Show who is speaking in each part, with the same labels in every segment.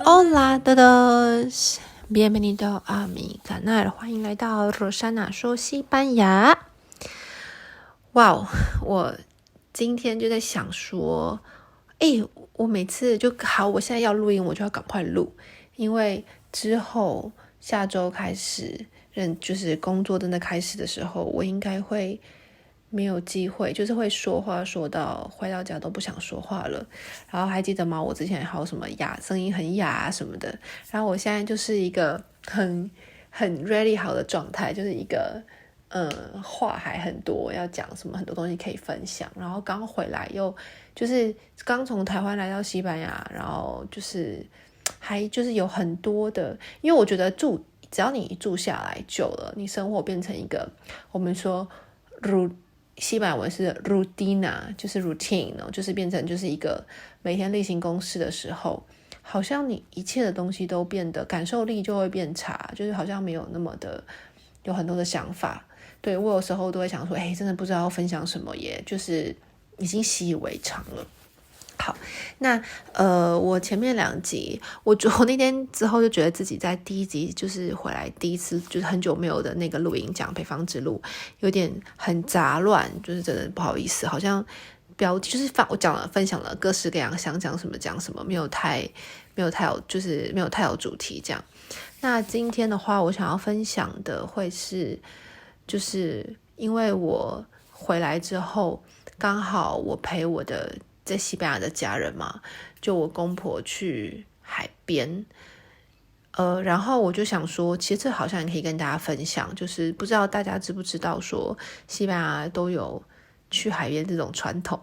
Speaker 1: Hola todos, bienvenido a mi canal， 欢迎来到 Rosana 说西班牙。哇，我今天就在想说，我每次就好，我现在要录音，我就要赶快录，因为之后下周开始，就是工作真的开始的时候，我应该会没有机会，就是会说话说到回到家都不想说话了。然后还记得吗？我之前还有什么声音很哑啊什么的。然后我现在就是一个很 ready 好的状态，就是一个话还很多要讲什么，很多东西可以分享。然后刚回来又就是刚从台湾来到西班牙，然后就是还就是有很多的，因为我觉得只要你一住下来久了，你生活变成一个我们说西班牙文是 rutina， 就是 routine， 就是变成就是一个每天例行公事的时候，好像你一切的东西都变得感受力就会变差，就是好像没有那么的有很多的想法。对，我有时候都会想说，真的不知道要分享什么耶，就是已经习以为常了。好，那我前面2集，我那天之后就觉得自己在第1集就是回来第一次，就是很久没有的那个录音讲北方之路，有点很杂乱，就是真的不好意思，好像标题就是我分享了各式各样，想讲什么讲什么，没有太有主题这样。那今天的话，我想要分享的会是，就是因为我回来之后，刚好我陪我的在西班牙的家人嘛，就我公婆去海边，然后我就想说，其实这好像也可以跟大家分享，就是不知道大家知不知道说西班牙都有去海边这种传统，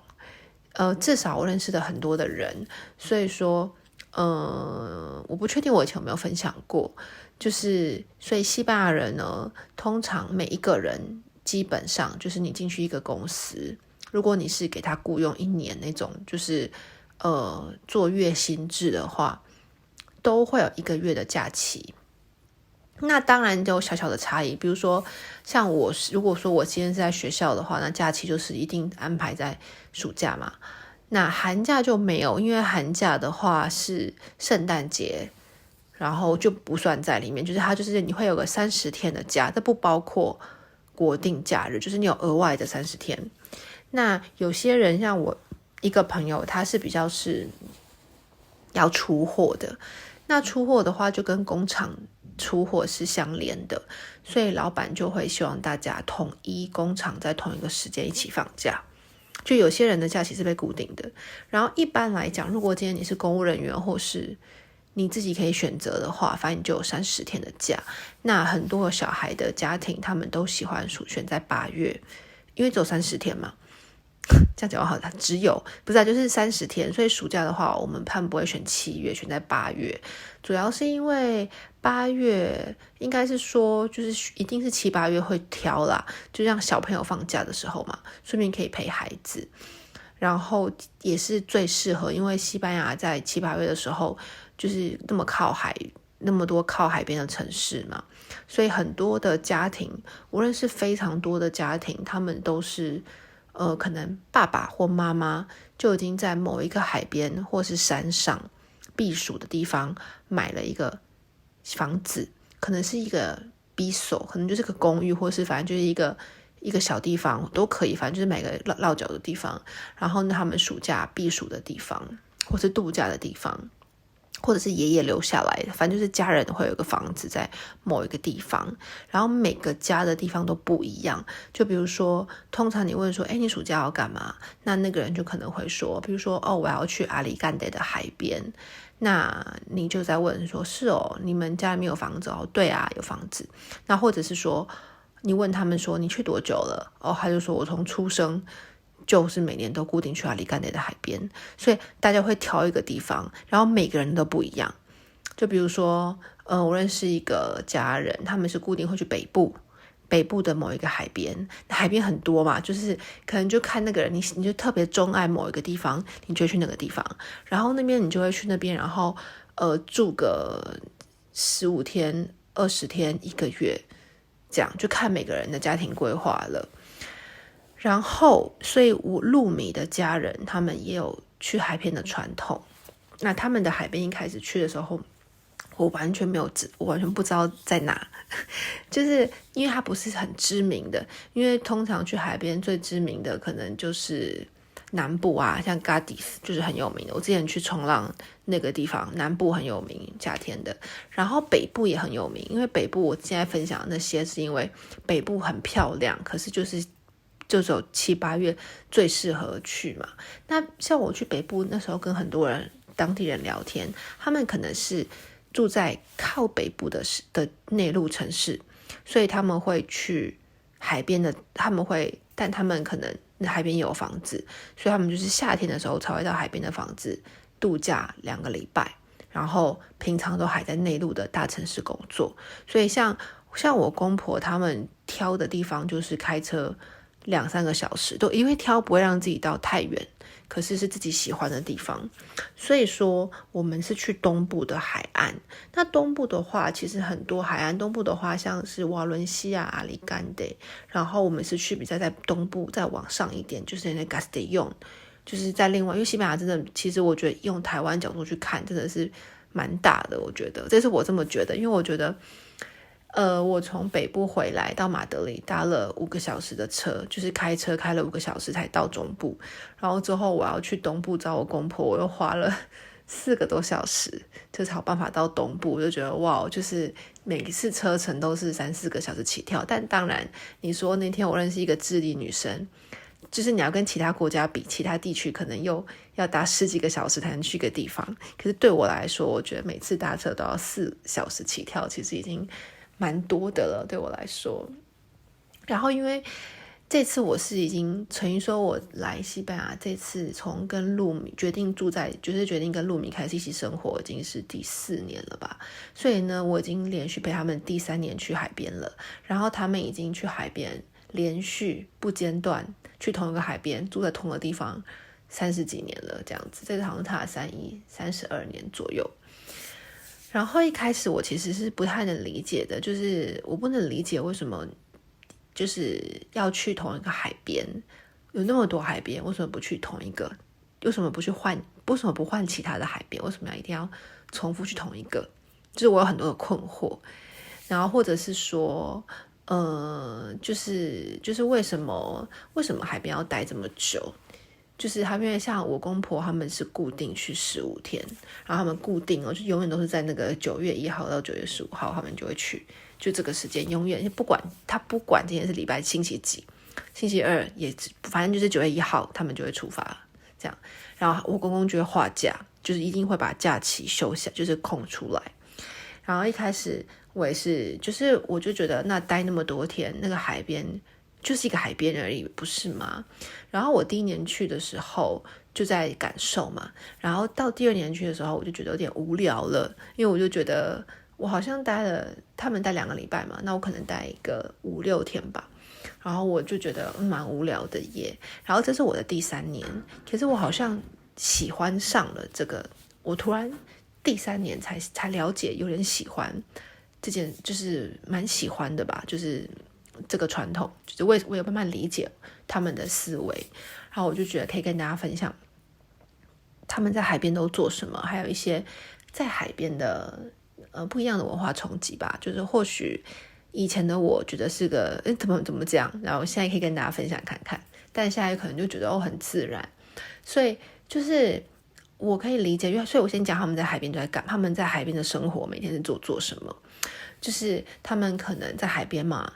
Speaker 1: 至少我认识的很多的人，所以说我不确定我以前有没有分享过，就是所以西班牙人呢，通常每一个人基本上就是你进去一个公司，如果你是给他雇佣1年那种，就是做月薪制的话，都会有1个月的假期。那当然就有小小的差异，比如说像我，如果说我今天是在学校的话，那假期就是一定安排在暑假嘛。那寒假就没有，因为寒假的话是圣诞节，然后就不算在里面，就是它就是你会有个30天的假，这不包括国定假日，就是你有额外的30天。那有些人像我一个朋友，他是比较是要出货的，那出货的话就跟工厂出货是相连的，所以老板就会希望大家统一工厂在同一个时间一起放假。就有些人的假期是被固定的，然后一般来讲，如果今天你是公务人员或是你自己可以选择的话，反正你就有30天的假。那很多小孩的家庭他们都喜欢选在8月，因为只有30天嘛。这样讲好，它就是30天，所以暑假的话，我们不会选7月，选在8月，主要是因为8月应该是说，就是一定是7、8月会挑啦，就让小朋友放假的时候嘛，顺便可以陪孩子，然后也是最适合，因为西班牙在7、8月的时候，就是那么靠海，那么多靠海边的城市嘛，所以很多的家庭，无论是非常多的家庭，他们都是可能爸爸或妈妈就已经在某一个海边或是山上避暑的地方买了一个房子，可能是一个 piso， 可能就是个公寓，或是反正就是一个小地方都可以，反正就是买个落脚的地方，然后他们暑假避暑的地方，或是度假的地方，或者是爷爷留下来的，反正就是家人会有个房子在某一个地方，然后每个家的地方都不一样。就比如说，通常你问说，你暑假要干嘛？那个人就可能会说，比如说，我要去阿里干德的海边。那你就在问说，是你们家里面有房子？对啊，有房子。那或者是说，你问他们说，你去多久了？他就说我从出生就是每年都固定去阿里干德的海边，所以大家会挑一个地方，然后每个人都不一样。就比如说，我认识一个家人，他们是固定会去北部的某一个海边，海边很多嘛，就是可能就看那个人，你就特别钟爱某一个地方，你就会去那个地方，然后那边你就会去那边，然后住个15天、20天、1个月，这样就看每个人的家庭规划了。然后，所以我陆米的家人他们也有去海边的传统。那他们的海边一开始去的时候，我完全不知道在哪，就是因为它不是很知名的，因为通常去海边最知名的可能就是南部啊，像 Gadis 就是很有名的。我之前去冲浪那个地方，南部很有名，夏天的。然后北部也很有名，因为北部我现在分享的那些是因为北部很漂亮，可是就只有7、8月最适合去嘛。那像我去北部那时候跟很多当地人聊天，他们可能是住在靠北部的内陆城市，所以他们会去海边的，但他们可能海边也有房子，所以他们就是夏天的时候才会到海边的房子度假2个礼拜，然后平常都还在内陆的大城市工作。所以像我公婆他们挑的地方就是开车2-3个小时，都因为挑不会让自己到太远，可是自己喜欢的地方。所以说我们是去东部的海岸。那东部的话其实很多海岸，东部的话像是瓦伦西亚、阿里干德，然后我们是去比较在东部再往上一点，就是那 Castellón， 就是在另外，因为西班牙真的其实我觉得用台湾角度去看真的是蛮大的，我觉得这是我这么觉得。因为我觉得我从北部回来到马德里搭了5个小时的车，就是开车开了5个小时才到中部，然后之后我要去东部找我公婆，我又花了4个多小时，就才有办法到东部。我就觉得哇，就是每一次车程都是3-4个小时起跳。但当然你说那天我认识一个智利女生，就是你要跟其他国家比，其他地区可能又要搭10几个小时才能去一个地方，可是对我来说，我觉得每次搭车都要4小时起跳，其实已经蛮多的了，对我来说。然后因为这次我是已经等于说我来西班牙，这次从跟露米决定跟露米开始一起生活，已经是第4年了吧。所以呢，我已经连续陪他们第3年去海边了，然后他们已经去海边连续不间断去同一个海边，住在同一个地方30几年了，这样子。这个好像差了32年左右。然后一开始我其实是不太能理解的，就是我不能理解为什么就是要去同一个海边，有那么多海边，为什么不去同一个？为什么不换其他的海边？为什么一定要重复去同一个？就是我有很多的困惑。然后或者是说就是为什么海边要待这么久？就是因为像我公婆他们是固定去15天，然后他们固定就永远都是在那个9月1号到9月15号他们就会去，就这个时间永远不管今天是礼拜星期几，星期二也反正就是9月1号他们就会出发这样。然后我公公就会画假，就是一定会把假期休下，就是空出来。然后一开始我也是，就是我就觉得那待那么多天，那个海边就是一个海边而已，不是吗？然后我第1年去的时候就在感受嘛，然后到第2年去的时候我就觉得有点无聊了，因为我就觉得我好像他们待2个礼拜嘛，那我可能待一个5-6天吧，然后我就觉得蛮无聊的耶。然后这是我的第3年，可是我好像喜欢上了这个，我突然第3年才了解，有点喜欢这件，就是蛮喜欢的吧，就是这个传统，就是我也慢慢理解他们的思维。然后我就觉得可以跟大家分享他们在海边都做什么，还有一些在海边的不一样的文化冲击吧。就是或许以前的我觉得是个怎么这样，然后现在可以跟大家分享看看，但现在可能就觉得很自然。所以就是我可以理解，所以我先讲他们在海边都在干，他们在海边的生活每天是做什么。就是他们可能在海边嘛，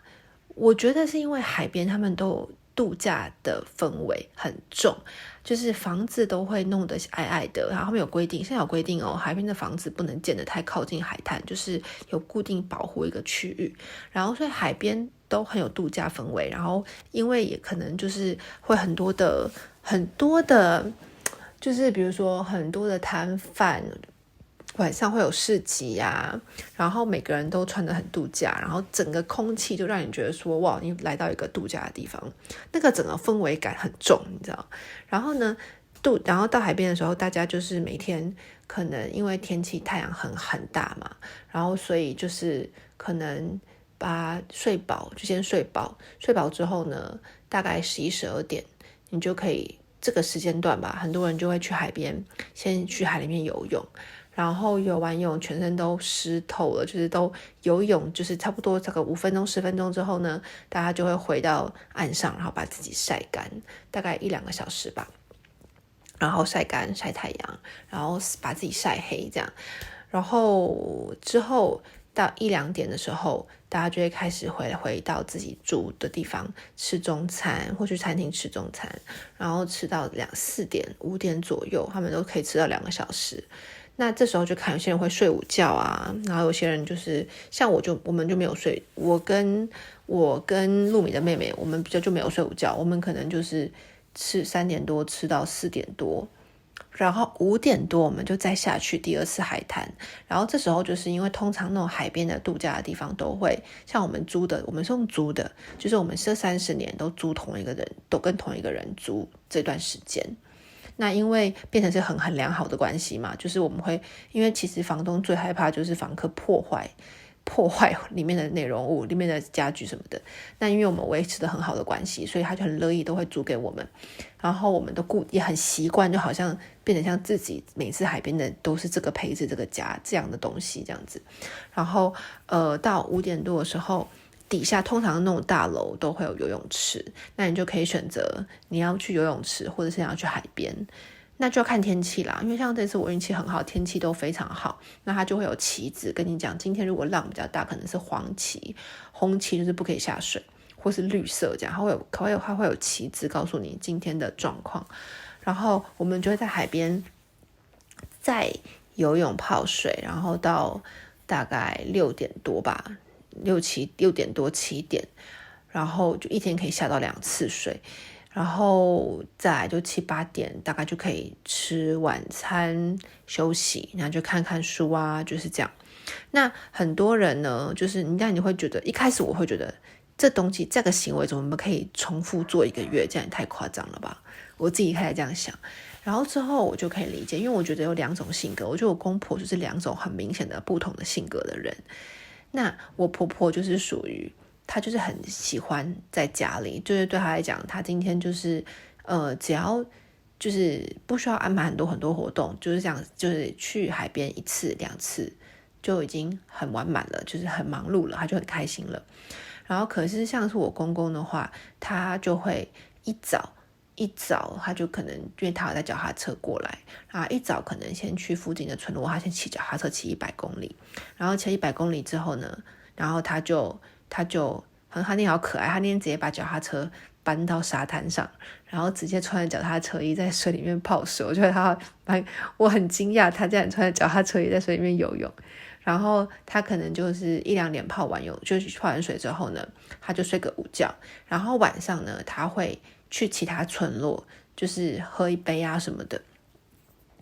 Speaker 1: 我觉得是因为海边他们都有度假的氛围很重，就是房子都会弄得矮矮的，然后他们有规定，现在有规定海边的房子不能建得太靠近海滩，就是有固定保护一个区域，然后所以海边都很有度假氛围。然后因为也可能就是会很多的就是比如说很多的摊贩，晚上会有市集啊，然后每个人都穿得很度假，然后整个空气就让你觉得说哇，你来到一个度假的地方，那个整个氛围感很重，你知道。然后呢然后到海边的时候，大家就是每天可能因为天气太阳很大嘛，然后所以就是可能睡饱之后呢，大概11、12点你就可以这个时间段吧，很多人就会去海边，先去海里面游泳，然后游完泳全身都湿透了，就是都游泳就是差不多这个5分钟10分钟之后呢，大家就会回到岸上，然后把自己晒干，大概1-2个小时吧，然后晒干晒太阳，然后把自己晒黑这样，然后之后到1-2点的时候，大家就会开始回到自己住的地方吃中餐，或去餐厅吃中餐，然后吃到4点5点左右，他们都可以吃到2个小时。那这时候就看有些人会睡午觉啊，然后有些人就是像我们就没有睡，我跟露米的妹妹，我们比较就没有睡午觉，我们可能就是吃3点多吃到4点多，然后5点多我们就再下去第2次海滩。然后这时候就是因为通常那种海边的度假的地方都会像我们租的，我们是用租的，就是我们这30年都租同一个人，都跟同一个人租这段时间。那因为变成是很良好的关系嘛，就是我们会，因为其实房东最害怕就是房客破坏里面的内容物，里面的家具什么的。那因为我们维持的很好的关系，所以他就很乐意都会租给我们，然后我们都也很习惯，就好像变得像自己每次海边的都是这个陪着这个家这样的东西这样子。然后到5点多的时候，底下通常那种大楼都会有游泳池，那你就可以选择你要去游泳池或者是你要去海边，那就要看天气啦。因为像这次我运气很好，天气都非常好，那它就会有旗子跟你讲，今天如果浪比较大可能是黄旗，红旗就是不可以下水，或是绿色这样，它会有旗子告诉你今天的状况。然后我们就会在海边再游泳泡水，然后到大概6点多吧，6点多7点，然后就一天可以下到2次水，然后再来就7、8点大概就可以吃晚餐休息，然后就看看书啊，就是这样。那很多人呢，就是你会觉得，一开始我会觉得这东西这个行为怎么可以重复做1个月，这样也太夸张了吧，我自己开始这样想。然后之后我就可以理解，因为我觉得有2种性格，我觉得我公婆就是2种很明显的不同的性格的人。那我婆婆就是属于她就是很喜欢在家里，就是对她来讲，她今天就是只要就是不需要安排很多活动，就是这样，就是去海边1次2次就已经很完满了，就是很忙碌了，她就很开心了。然后可是像是我公公的话，他就会一早他就可能因为他有在脚踏车过来，然后一早可能先去附近的村落，他先骑脚踏车骑100公里，然后骑100公里之后呢，然后他那天好可爱，他那天直接把脚踏车搬到沙滩上，然后直接穿着脚踏车衣在水里面泡水。我觉得我很惊讶，他这样穿着脚踏车衣在水里面游泳。然后他可能就是1-2点泡完水之后呢，他就睡个午觉，然后晚上呢他会去其他村落，就是喝一杯啊什么的，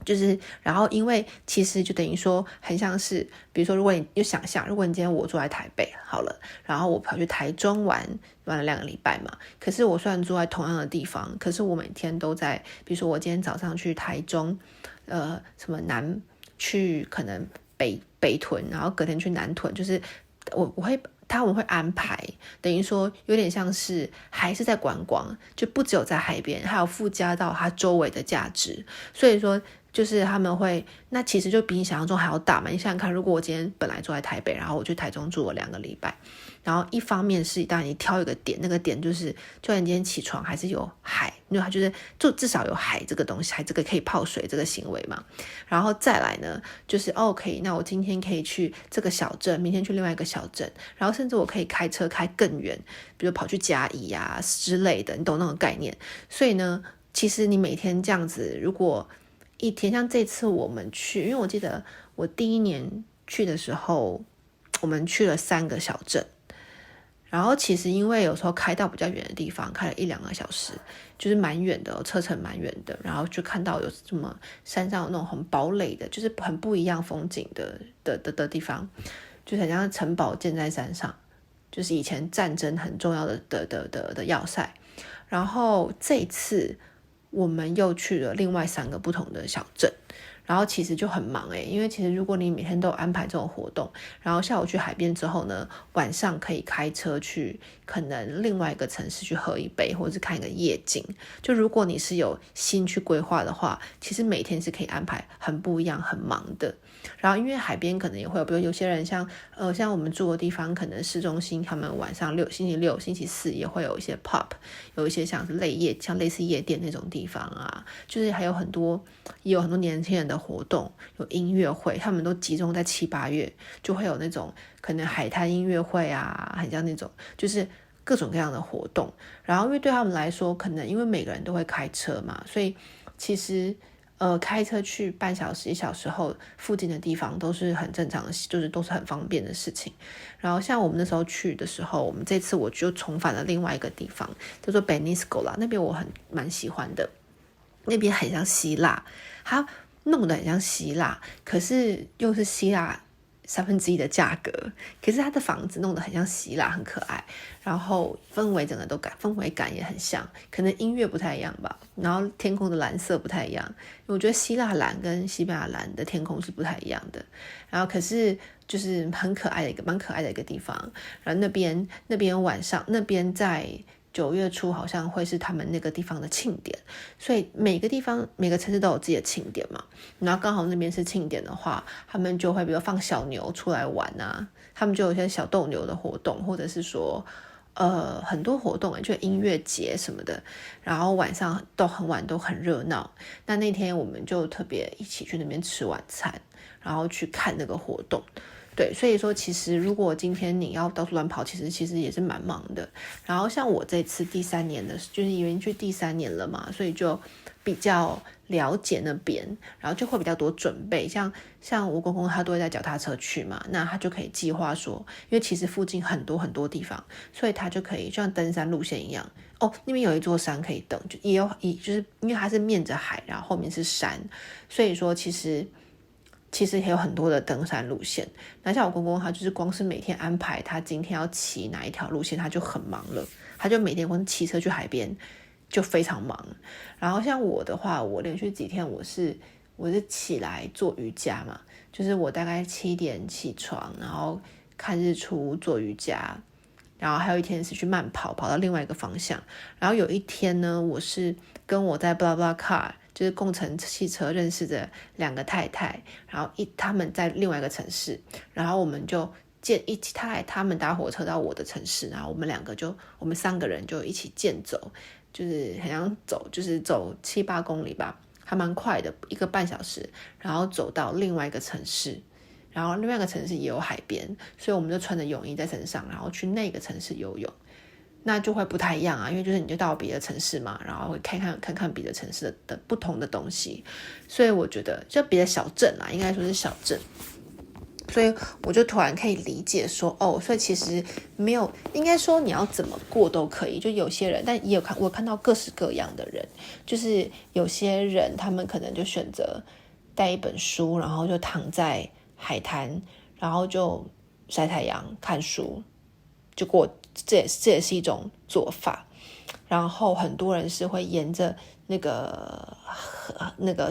Speaker 1: 就是然后因为其实就等于说很像是，比如说如果你就想象，如果你今天我住在台北好了，然后我跑去台中玩了2个礼拜嘛，可是我虽然住在同样的地方，可是我每天都在，比如说我今天早上去台中什么去可能北屯，然后隔天去南屯，就是他们会安排，等于说有点像是还是在观光，就不只有在海边，还有附加到它周围的价值。所以说就是他们会，那其实就比你想象中还要大嘛。你想想看，如果我今天本来住在台北，然后我去台中住了2个礼拜，然后一方面是当然你挑一个点，那个点就是就算你今天起床还是有海，因为它就是就至少有海这个东西，海这个可以泡水这个行为嘛。然后再来呢，就是可以，那我今天可以去这个小镇，明天去另外一个小镇，然后甚至我可以开车开更远，比如跑去嘉义啊之类的，你懂那种概念。所以呢，其实你每天这样子，如果一天像这次我们去，因为我记得我第1年去的时候，我们去了3个小镇，然后其实因为有时候开到比较远的地方，开了1-2个小时，就是蛮远的，车程蛮远的，然后就看到有什么山上有那种很堡垒的，就是很不一样风景的地方，就是很像城堡建在山上，就是以前战争很重要的要塞。然后这一次我们又去了另外3个不同的小镇，然后其实就很忙因为其实如果你每天都有安排这种活动，然后下午去海边之后呢，晚上可以开车去可能另外一个城市去喝一杯，或者是看一个夜景。就如果你是有心去规划的话，其实每天是可以安排很不一样很忙的。然后因为海边可能也会有，比如有些人像我们住的地方，可能市中心他们晚上星期六星期四也会有一些 pub， 有一些像是像类似夜店那种地方啊，就是还有很多年轻人的活动，有音乐会，他们都集中在7、8月，就会有那种可能海滩音乐会啊，很像那种就是各种各样的活动。然后因为对他们来说，可能因为每个人都会开车嘛，所以其实开车去半小时1小时后，附近的地方都是很正常的，就是都是很方便的事情。然后像我们那时候去的时候，这次我就重返了另外一个地方，叫做 Benisco 啦，那边我蛮喜欢的，那边很像希腊，它弄得很像希腊，可是又是希腊1/3的价格，可是它的房子弄得很像希腊，很可爱，然后氛围感也很像，可能音乐不太一样吧，然后天空的蓝色不太一样，因为我觉得希腊蓝跟西班牙蓝的天空是不太一样的，然后可是就是蛮可爱的一个地方。然后那边晚上在9月初好像会是他们那个地方的庆典，所以每个城市都有自己的庆典嘛，然后刚好那边是庆典的话，他们就会比如放小牛出来玩啊，他们就有一些小斗牛的活动，或者是说很多活动就音乐节什么的，然后晚上都很晚，都很热闹。那天我们就特别一起去那边吃晚餐，然后去看那个活动。对，所以说其实如果今天你要到处乱跑，其实也是蛮忙的。然后像我这次第3年就是因为去第3年了嘛，所以就比较了解那边，然后就会比较多准备。像我公公他都会带脚踏车去嘛，那他就可以计划说，因为其实附近很多很多地方，所以他就可以就像登山路线一样。那边有一座山可以登，就是因为它是面着海，然后后面是山，所以说其实也有很多的登山路线。那像我公公他就是光是每天安排他今天要骑哪一条路线，他就很忙了，他就每天光骑车去海边就非常忙。然后像我的话，我连续几天我是起来做瑜伽嘛，就是我大概7点起床，然后看日出做瑜伽，然后还有一天是去慢跑到另外一个方向。然后有一天呢，我是跟我在 BlaBlaCar就是共乘汽车认识的2个太太，然后他们在另外一个城市，然后我们就他们搭火车到我的城市，然后我们3个人就一起健走，就是很像走，就是走7、8公里吧，还蛮快的，1个半小时，然后走到另外一个城市，然后另外一个城市也有海边，所以我们就穿着泳衣在身上，然后去那个城市游泳。那就会不太一样啊，因为就是你就到别的城市嘛，然后会看看别的城市的不同的东西，所以我觉得就别的小镇啦，应该说是小镇，所以我就突然可以理解说，所以其实没有，应该说你要怎么过都可以，就有些人，但也有我看到各式各样的人，就是有些人他们可能就选择带一本书，然后就躺在海滩，然后就晒太阳看书就过，这也是一种做法。然后很多人是会沿着那个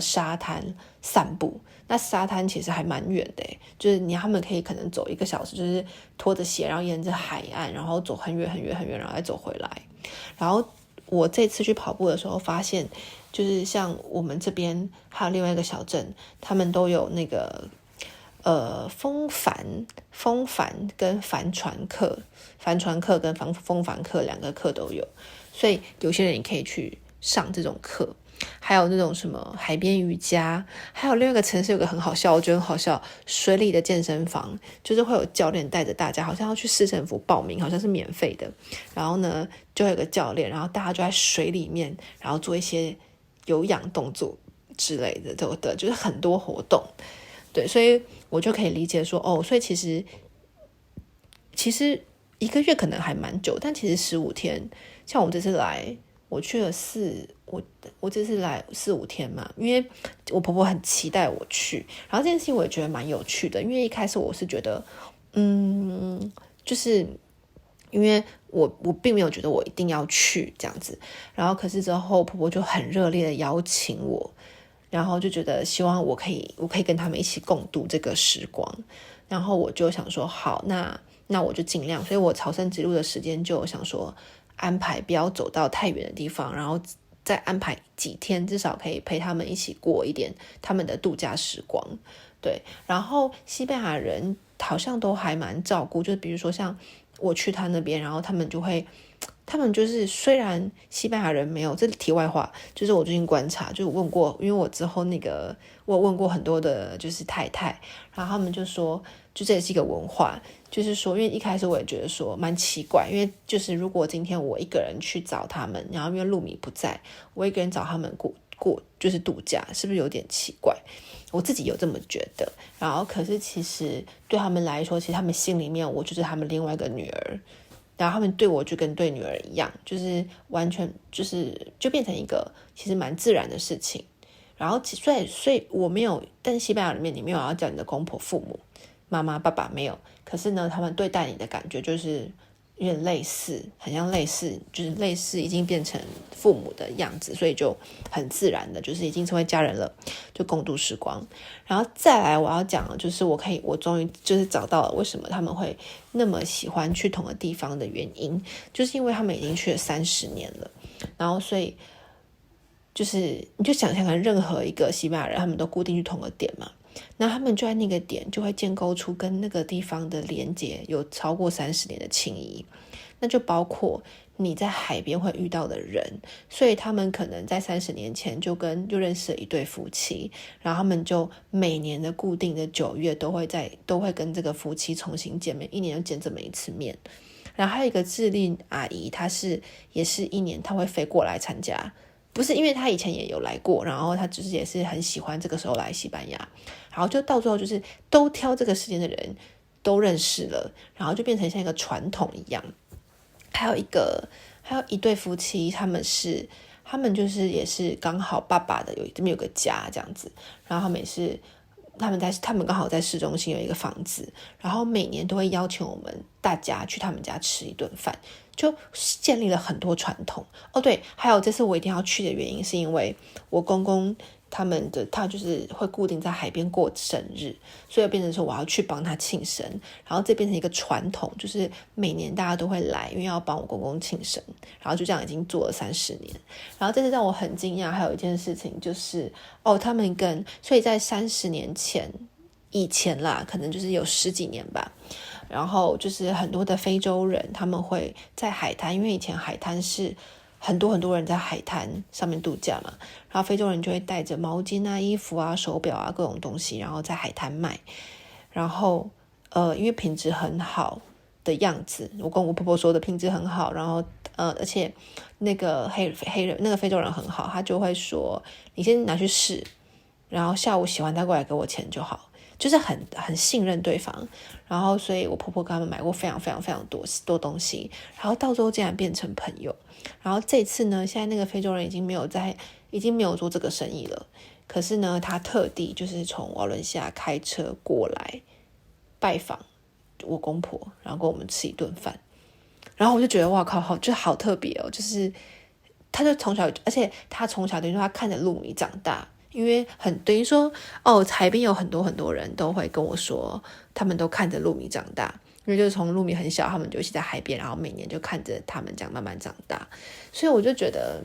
Speaker 1: 沙滩散步，那沙滩其实还蛮远的，就是他们可以可能走1个小时，就是拖着鞋，然后沿着海岸，然后走很远很远很远，然后再走回来。然后我这次去跑步的时候发现，就是像我们这边还有另外一个小镇，他们都有那个风帆跟帆船课跟风帆课2个课都有，所以有些人也可以去上这种课。还有那种什么海边瑜伽，还有另外一个城市有个很好笑，我觉得很好笑，水里的健身房，就是会有教练带着大家，好像要去市政府报名，好像是免费的，然后呢就会有个教练，然后大家就在水里面，然后做一些有氧动作之类的，就是很多活动。对，所以我就可以理解说，所以其实1个月可能还蛮久，但其实15天，像我这次来，我去了我这次来4、5天嘛，因为我婆婆很期待我去，然后这件事情我也觉得蛮有趣的，因为一开始我是觉得，就是因为我并没有觉得我一定要去这样子，然后可是之后婆婆就很热烈的邀请我，然后就觉得希望我可以跟他们一起共度这个时光，然后我就想说好，那我就尽量，所以我朝圣之路的时间就想说安排不要走到太远的地方，然后再安排几天，至少可以陪他们一起过一点他们的度假时光。对，然后西班牙人好像都还蛮照顾，就比如说像我去他那边，然后他们就是虽然西班牙人没有，这是题外话，就是我最近观察，就问过，因为我之后我问过很多的就是太太，然后他们就说就这也是一个文化，就是说因为一开始我也觉得说蛮奇怪，因为就是如果今天我一个人去找他们，然后因为露米不在，我一个人找他们过就是度假，是不是有点奇怪？我自己有这么觉得，然后可是其实对他们来说，其实他们心里面我就是他们另外一个女儿，然后他们对我就跟对女儿一样，就是完全就变成一个其实蛮自然的事情。然后所以我没有，但是西班牙里面你没有要叫你的公婆父母妈妈爸爸没有，可是呢他们对待你的感觉就是有点类似，很像类似，就是类似已经变成父母的样子，所以就很自然的就是已经成为家人了，就共度时光。然后再来我要讲的就是我终于就是找到了为什么他们会那么喜欢去同个地方的原因，就是因为他们已经去了30年了，然后所以就是你就想象看任何一个西班牙人他们都固定去同个点嘛，那他们就在那个点就会建构出跟那个地方的连结有超过30年的情谊，那就包括你在海边会遇到的人，所以他们可能在30年前就认识了一对夫妻，然后他们就每年的固定的9月都会跟这个夫妻重新见面，一年就见这么一次面。然后还有一个智利阿姨，她也是一年她会飞过来参加，不是因为她以前也有来过，然后她就是也是很喜欢这个时候来西班牙，然后就到最后就是都挑这个时间的人都认识了，然后就变成像一个传统一样。还有一对夫妻，他们就是也是刚好爸爸的这边有个家这样子，然后他们刚好在市中心有一个房子，然后每年都会邀请我们大家去他们家吃一顿饭，就建立了很多传统。哦对，还有这次我一定要去的原因是因为我公公他就是会固定在海边过生日，所以变成说我要去帮他庆生，然后这变成一个传统，就是每年大家都会来，因为要帮我公公庆生，然后就这样已经做了30年。然后这次让我很惊讶还有一件事情就是所以在30年以前啦，可能就是有10几年吧，然后就是很多的非洲人他们会在海滩，因为以前海滩是很多人在海滩上面度假嘛，然后非洲人就会带着毛巾啊、衣服啊、手表啊各种东西，然后在海滩卖，然后因为品质很好的样子，我跟我婆婆说的品质很好，然后而且那个黑人那个非洲人很好，他就会说你先拿去试，然后下午喜欢再过来给我钱就好，就是很信任对方，然后所以我婆婆跟他们买过非常非常非常多东西，然后到最后竟然变成朋友。然后这次呢，现在那个非洲人已经没有做这个生意了，可是呢他特地就是从瓦伦西亚开车过来拜访我公婆，然后跟我们吃一顿饭，然后我就觉得哇靠，好特别哦，就是他就从小，而且他从小等于说他看着露米长大，因为等于说海边有很多人都会跟我说他们都看着露米长大，因为就是从露米很小他们就一起在海边，然后每年就看着他们这样慢慢长大，所以我就觉得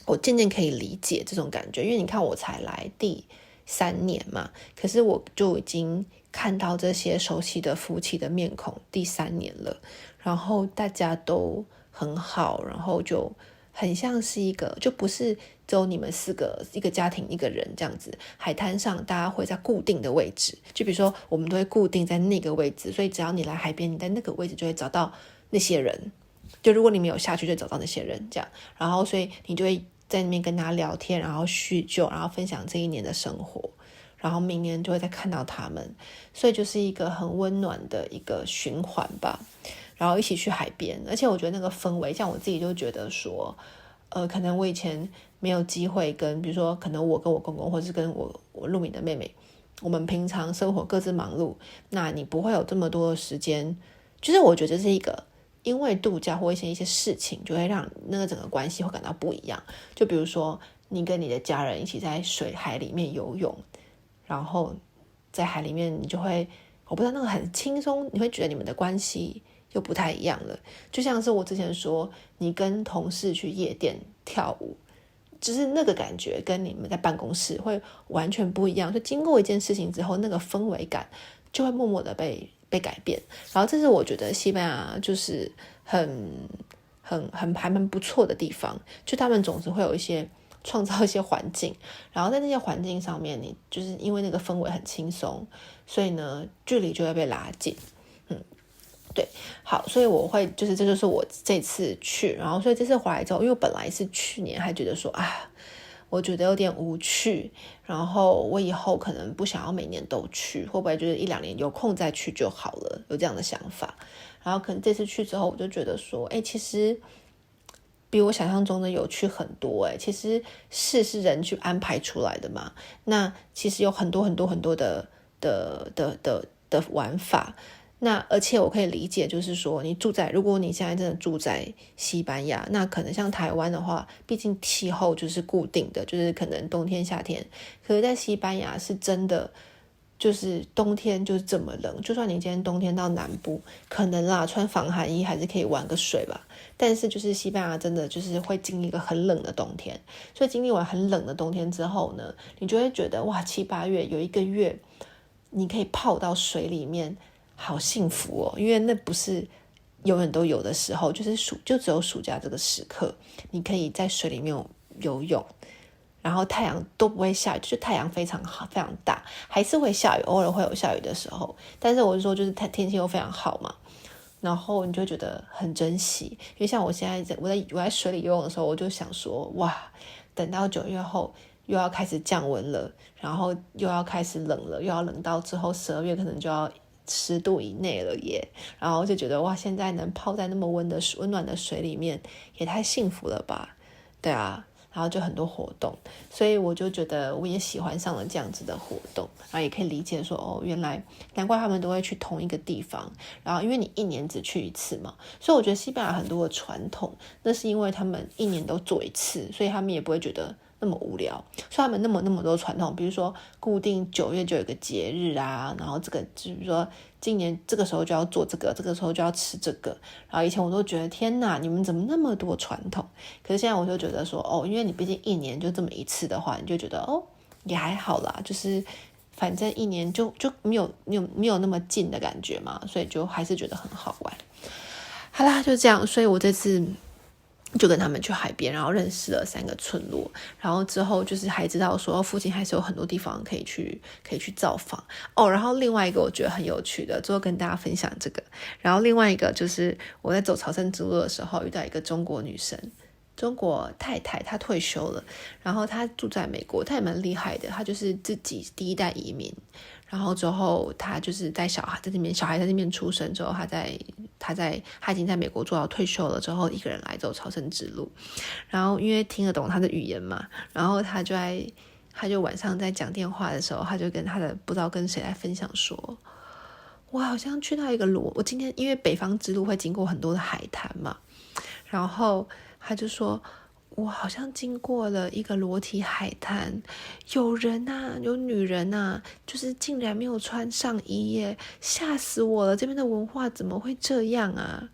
Speaker 1: 我渐渐可以理解这种感觉，因为你看我才来第3年嘛，可是我就已经看到这些熟悉的夫妻的面孔第3年了，然后大家都很好，然后就很像是一个，就不是只有你们4个一个家庭一个人这样子，海滩上大家会在固定的位置，就比如说我们都会固定在那个位置，所以只要你来海边，你在那个位置就会找到那些人，就如果你没有下去就找到那些人这样，然后所以你就会在那边跟他聊天，然后叙旧，然后分享这一年的生活，然后明年就会再看到他们，所以就是一个很温暖的一个循环吧，然后一起去海边，而且我觉得那个氛围，像我自己就觉得说可能我以前没有机会跟，比如说可能我跟我公公或是跟我露米的妹妹，我们平常生活各自忙碌，那你不会有这么多的时间，就是我觉得这是一个因为度假或一些事情就会让那个整个关系会感到不一样，就比如说你跟你的家人一起在海里面游泳，然后在海里面你就会，我不知道那个很轻松，你会觉得你们的关系又不太一样了。就像是我之前说，你跟同事去夜店跳舞，就是那个感觉跟你们在办公室会完全不一样。所以经过一件事情之后，那个氛围感就会默默的被改变。然后这是我觉得西班牙就是还蛮不错的地方，就他们总是会有创造一些环境，然后在那些环境上面，你就是因为那个氛围很轻松，所以呢距离就会被拉近。对，好，所以我会这就是我这次去，然后所以这次回来之后，因为我本来是去年还觉得说我觉得有点无趣，然后我以后可能不想要每年都去，会不会就是1-2年有空再去就好了，有这样的想法。然后可能这次去之后，我就觉得说，其实比我想象中的有趣很多。其实是人去安排出来的嘛，那其实有很多很多很多的玩法。那而且我可以理解，就是说如果你现在真的住在西班牙，那可能像台湾的话，毕竟气候就是固定的，就是可能冬天夏天，可是在西班牙是真的就是冬天就是这么冷，就算你今天冬天到南部，可能啦穿防寒衣还是可以玩个水吧，但是就是西班牙真的就是会经历一个很冷的冬天。所以经历完很冷的冬天之后呢，你就会觉得哇，7-8月有1个月你可以泡到水里面，好幸福哦。因为那不是永远都有的时候，就只有暑假这个时刻你可以在水里面游泳，然后太阳都不会下雨，就是太阳非常好非常大，还是会下雨，偶尔会有下雨的时候，但是我是说就是天气又非常好嘛，然后你就觉得很珍惜。因为像我现在我在水里游泳的时候，我就想说哇，等到9月后又要开始降温了，然后又要开始冷了，又要冷到之后12月可能就要10度以内了耶。然后就觉得哇，现在能泡在那么温暖的水里面也太幸福了吧。对啊，然后就很多活动，所以我就觉得我也喜欢上了这样子的活动，然后也可以理解说原来难怪他们都会去同一个地方。然后因为你1年只去1次嘛，所以我觉得西班牙很多的传统，那是因为他们1年都做1次，所以他们也不会觉得那么无聊。所以他们那么多传统，比如说固定9月就有个节日啊，然后这个就是说今年这个时候就要做这个时候就要吃这个。然后以前我都觉得天哪，你们怎么那么多传统？可是现在我就觉得说因为你毕竟1年就这么1次的话，你就觉得也还好啦，就是反正1年就没有那么近的感觉嘛，所以就还是觉得很好玩。好啦，就这样，所以我这次就跟他们去海边，然后认识了3个村落，然后之后就是还知道说附近还是有很多地方可以去造访然后另外一个我觉得很有趣的，最后跟大家分享这个。然后另外一个就是我在走朝圣之路的时候遇到一个中国女生，中国太太，她退休了，然后她住在美国，她也蛮厉害的，她就是自己第1代移民，然后之后她就是在小孩在那边出生之后，她已经在美国做到退休了之后，一个人来走朝圣之路。然后因为听得懂她的语言嘛，然后她就晚上在讲电话的时候，她就跟她的不知道跟谁来分享说，我好像去到一个我今天因为北方之路会经过很多的海滩嘛，然后他就说我好像经过了一个裸体海滩，有人啊，有女人啊，就是竟然没有穿上衣耶，吓死我了，这边的文化怎么会这样啊？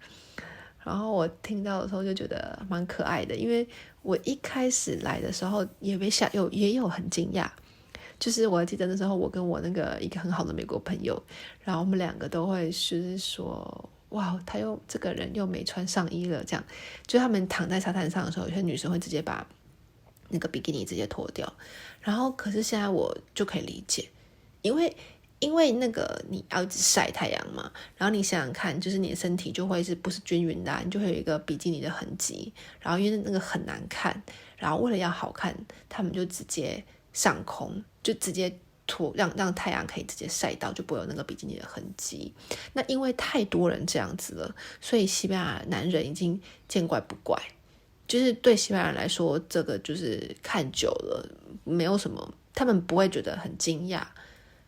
Speaker 1: 然后我听到的时候就觉得蛮可爱的，因为我一开始来的时候也有很惊讶，就是我记得那时候我跟我那个一个很好的美国朋友，然后我们2个都会是说哇，这个人又没穿上衣了，这样就他们躺在沙滩上的时候，有些女生会直接把那个比基尼直接脱掉。然后可是现在我就可以理解，因为那个你要一直晒太阳嘛，然后你想想看，就是你的身体就会不是均匀的你就会有一个比基尼的痕迹，然后因为那个很难看，然后为了要好看，他们就直接上空，就直接让太阳可以直接晒到，就不会有那个比基尼的痕迹。那因为太多人这样子了，所以西班牙男人已经见怪不怪，就是对西班牙人来说，这个就是看久了没有什么，他们不会觉得很惊讶，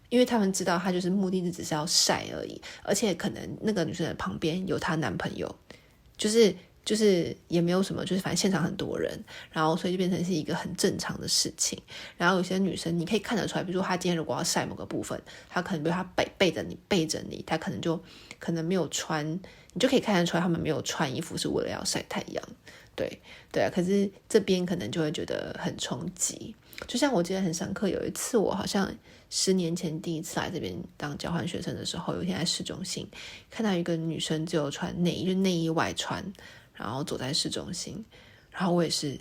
Speaker 1: 因为他们知道他就是目的只是要晒而已，而且可能那个女生的旁边有她男朋友，就是就是也没有什么，就是反正现场很多人，然后所以就变成是一个很正常的事情。然后有些女生你可以看得出来，比如说她今天如果要晒某个部分，她可能比如她背着你，她可能没有穿，你就可以看得出来她们没有穿衣服是为了要晒太阳。对啊，可是这边可能就会觉得很冲击。就像我记得很深刻，有一次我好像10年前第一次来这边当交换学生的时候，有一天在市中心看到一个女生只有穿内衣，就内衣外穿，然后走在市中心，然后我也是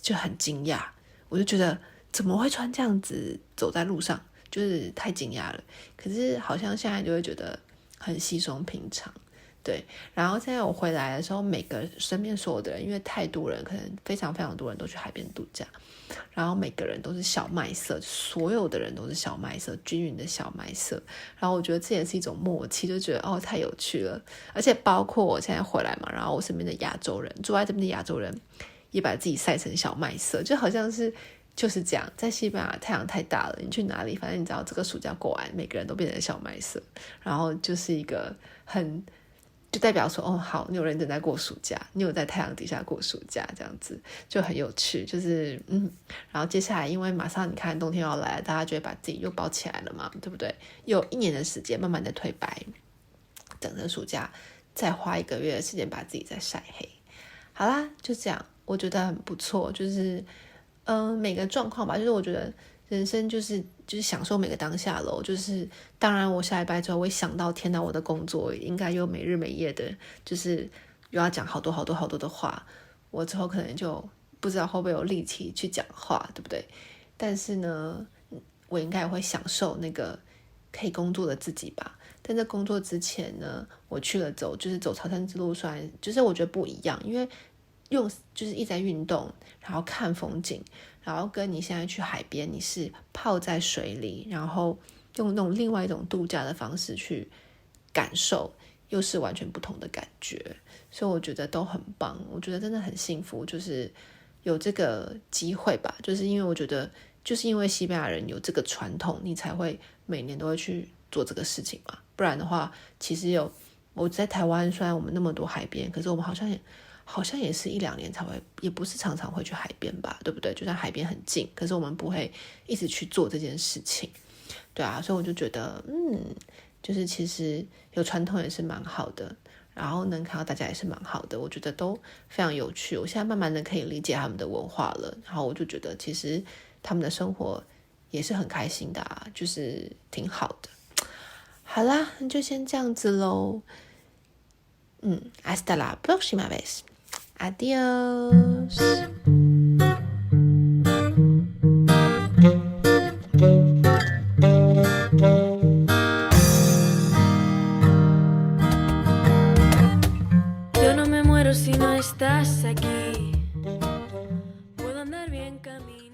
Speaker 1: 就很惊讶，我就觉得怎么会穿这样子走在路上，就是太惊讶了。可是好像现在就会觉得很稀松平常。对，然后现在我回来的时候，身边所有的人，因为太多人，可能非常非常多人都去海边度假，然后每个人都是小麦色，所有的人都是小麦色，均匀的小麦色。然后我觉得这也是一种默契，就觉得哦太有趣了。而且包括我现在回来嘛，然后我身边的亚洲人，住在这边的亚洲人也把自己晒成小麦色，就好像是就是这样。在西班牙太阳太大了，你去哪里，反正你知道这个暑假过完，每个人都变成小麦色，然后就是一个就代表说哦好，你有认真在过暑假，你有在太阳底下过暑假，这样子就很有趣。就是然后接下来因为马上你看冬天要来了，大家就会把自己又包起来了嘛，对不对？有1年的时间慢慢的褪白，等着暑假再花1个月的时间把自己再晒黑。好啦，就这样，我觉得很不错。就是每个状况吧，就是我觉得人生就是享受每个当下咯。就是当然我下礼拜之后我会想到天哪，我的工作应该又没日没夜的，就是又要讲好多好多好多的话，我之后可能就不知道会不会有力气去讲话，对不对？但是呢，我应该也会享受那个可以工作的自己吧。但在工作之前呢，我去了走朝圣之路，虽然就是我觉得不一样，因为就是一直在运动，然后看风景，然后跟你现在去海边，你是泡在水里，然后用那种另外一种度假的方式去感受，又是完全不同的感觉。所以我觉得都很棒，我觉得真的很幸福，就是有这个机会吧。就是因为我觉得就是因为西班牙人有这个传统，你才会每年都会去做这个事情嘛。不然的话，其实我在台湾，虽然我们那么多海边，可是我们好像也是1-2年才会，也不是常常会去海边吧，对不对？就算海边很近，可是我们不会一直去做这件事情。对啊，所以我就觉得就是其实有传统也是蛮好的，然后能看到大家也是蛮好的，我觉得都非常有趣。我现在慢慢的可以理解他们的文化了，然后我就觉得其实他们的生活也是很开心的啊，就是挺好的。好啦，那就先这样子咯。hasta la próxima vez. Adiós.
Speaker 2: Yo no me muero si no estás aquí. Puedo andar bien caminando.